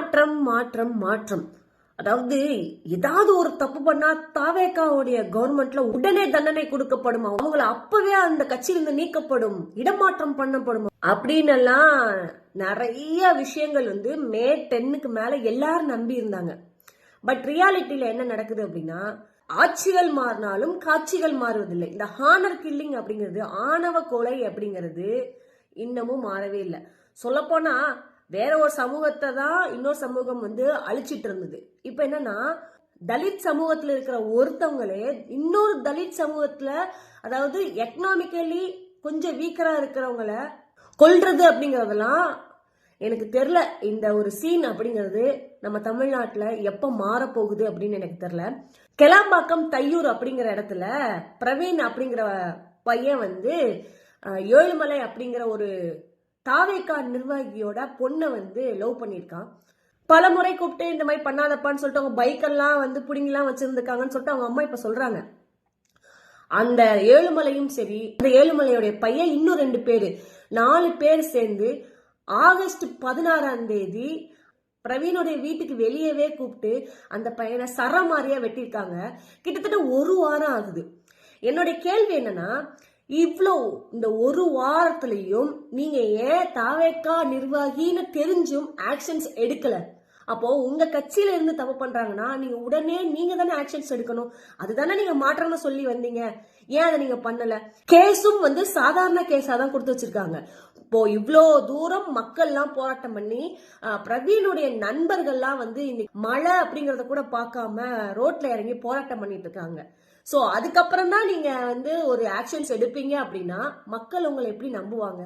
மாற்றம் மாற்றம் மாற்றம். அதாவது ஏதாவது ஒரு தப்பு பண்ணா தாவேக்காவுடைய கவர்மெண்ட்ல உடனே தண்டனை கொடுக்கப்படும், அவங்கள அப்பவே அந்த கட்சியிலிருந்து நீக்கப்படும், இடமாற்றம் பண்ணப்படும் அப்படின்னு எல்லாம் நிறைய விஷயங்கள் மே 10க்கு மேல எல்லாரும் நம்பி இருந்தாங்க. பட் ரியாலிட்டியில என்ன நடக்குது அப்படின்னா, ஆட்சிகள் மாறினாலும் காட்சிகள் மாறுவதில்லை. இந்த ஹானர் கில்லிங் அப்படிங்கிறது, ஆணவ கொலை அப்படிங்கிறது இன்னமும் மாறவே இல்லை. சொல்ல போனா வேற ஒரு சமூகத்தை தான் இன்னொரு சமூகம் அழிச்சிட்டு இருந்தது. இப்ப என்னன்னா, தலித் சமூகத்துல இருக்கிற ஒருத்தவங்களே இன்னொரு தலித் சமூகத்துல, அதாவது எக்கனாமிக்கலி கொஞ்சம் வீக்கரா இருக்கிறவங்கள கொல்றது அப்படிங்கறதெல்லாம் எனக்கு தெரியல. இந்த ஒரு சீன் அப்படிங்கிறது நம்ம தமிழ்நாட்டுல எப்ப மாறப்போகுது அப்படின்னு எனக்கு தெரியல. கெலாம்பாக்கம் தையூர் அப்படிங்கிற இடத்துல பிரவீன் அப்படிங்கிற பையன் ஏழுமலை அப்படிங்கிற ஒரு தாவேக்கா நிர்வாகியோட பொண்ணை லவ் பண்ணிருக்கான். பல முறை கூப்பிட்டு இந்த மாதிரி பண்ணாதப்பான்னு சொல்லிட்டு அவங்க பைக்கெல்லாம் புடிங்கெல்லாம் வச்சிருந்துருக்காங்கன்னு சொல்லிட்டு அவங்க அம்மா இப்ப சொல்றாங்க. அந்த ஏழுமலையும் சரி, அந்த ஏழுமலையோட பையன் இன்னும் 2 பேரு, 4 பேர் சேர்ந்து ஆகஸ்ட் 16ஆம் தேதி பிரவீனுடைய வீட்டுக்கு வெளியவே கூப்பிட்டு அந்த பையனை சரமாரியா வெட்டிருக்காங்க. கிட்டத்தட்ட 1 வாரம் ஆகுது. என்னுடைய கேள்வி என்னன்னா, இவ்வளோ இந்த 1 வாரத்திலையும் நீங்க ஏன் தாவேக்கா நிர்வாகின்னு தெரிஞ்சும் ஆக்ஷன்ஸ் எடுக்கல? அப்போ உங்க கட்சியில இருந்து தப்பு பண்றாங்கன்னா நீங்க உடனே நீங்க தானே ஆக்ஷன்ஸ் எடுக்கணும். அதுதானே நீங்க மாற்றம்னு சொல்லி வந்தீங்க. ஏன் அதை நீங்க பண்ணல? கேஸும் சாதாரண கேஸா தான் கொடுத்து வச்சிருக்காங்க. இப்போ இவ்வளோ தூரம் மக்கள் எல்லாம் போராட்டம் பண்ணி பிரவீனுடைய நண்பர்கள்லாம் இன்னைக்கு மழை அப்படிங்கறத கூட பார்க்காம ரோட்ல இறங்கி போராட்டம் பண்ணிட்டு இருக்காங்க. சோ அதுக்கப்புறம் தான் நீங்க ஒரு ஆக்ஷன்ஸ் எடுப்பீங்க அப்படின்னா மக்கள் உங்களை எப்படி நம்புவாங்க?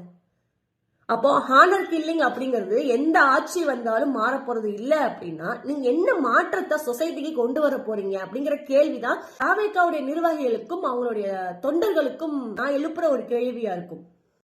அப்போ ஹானர் கில்லிங் அப்படிங்கிறது எந்த ஆட்சி வந்தாலும் மாற போறது இல்ல அப்படின்னா நீங்க என்ன மாற்றத்தை சொசைட்டிக்கு கொண்டு வர போறீங்க அப்படிங்கிற கேள்விதான் தாவேக்காவுடைய நிர்வாகிகளுக்கும் அவங்களுடைய தொண்டர்களுக்கும் நான் எழுப்புற ஒரு கேள்வியா இருக்கும்.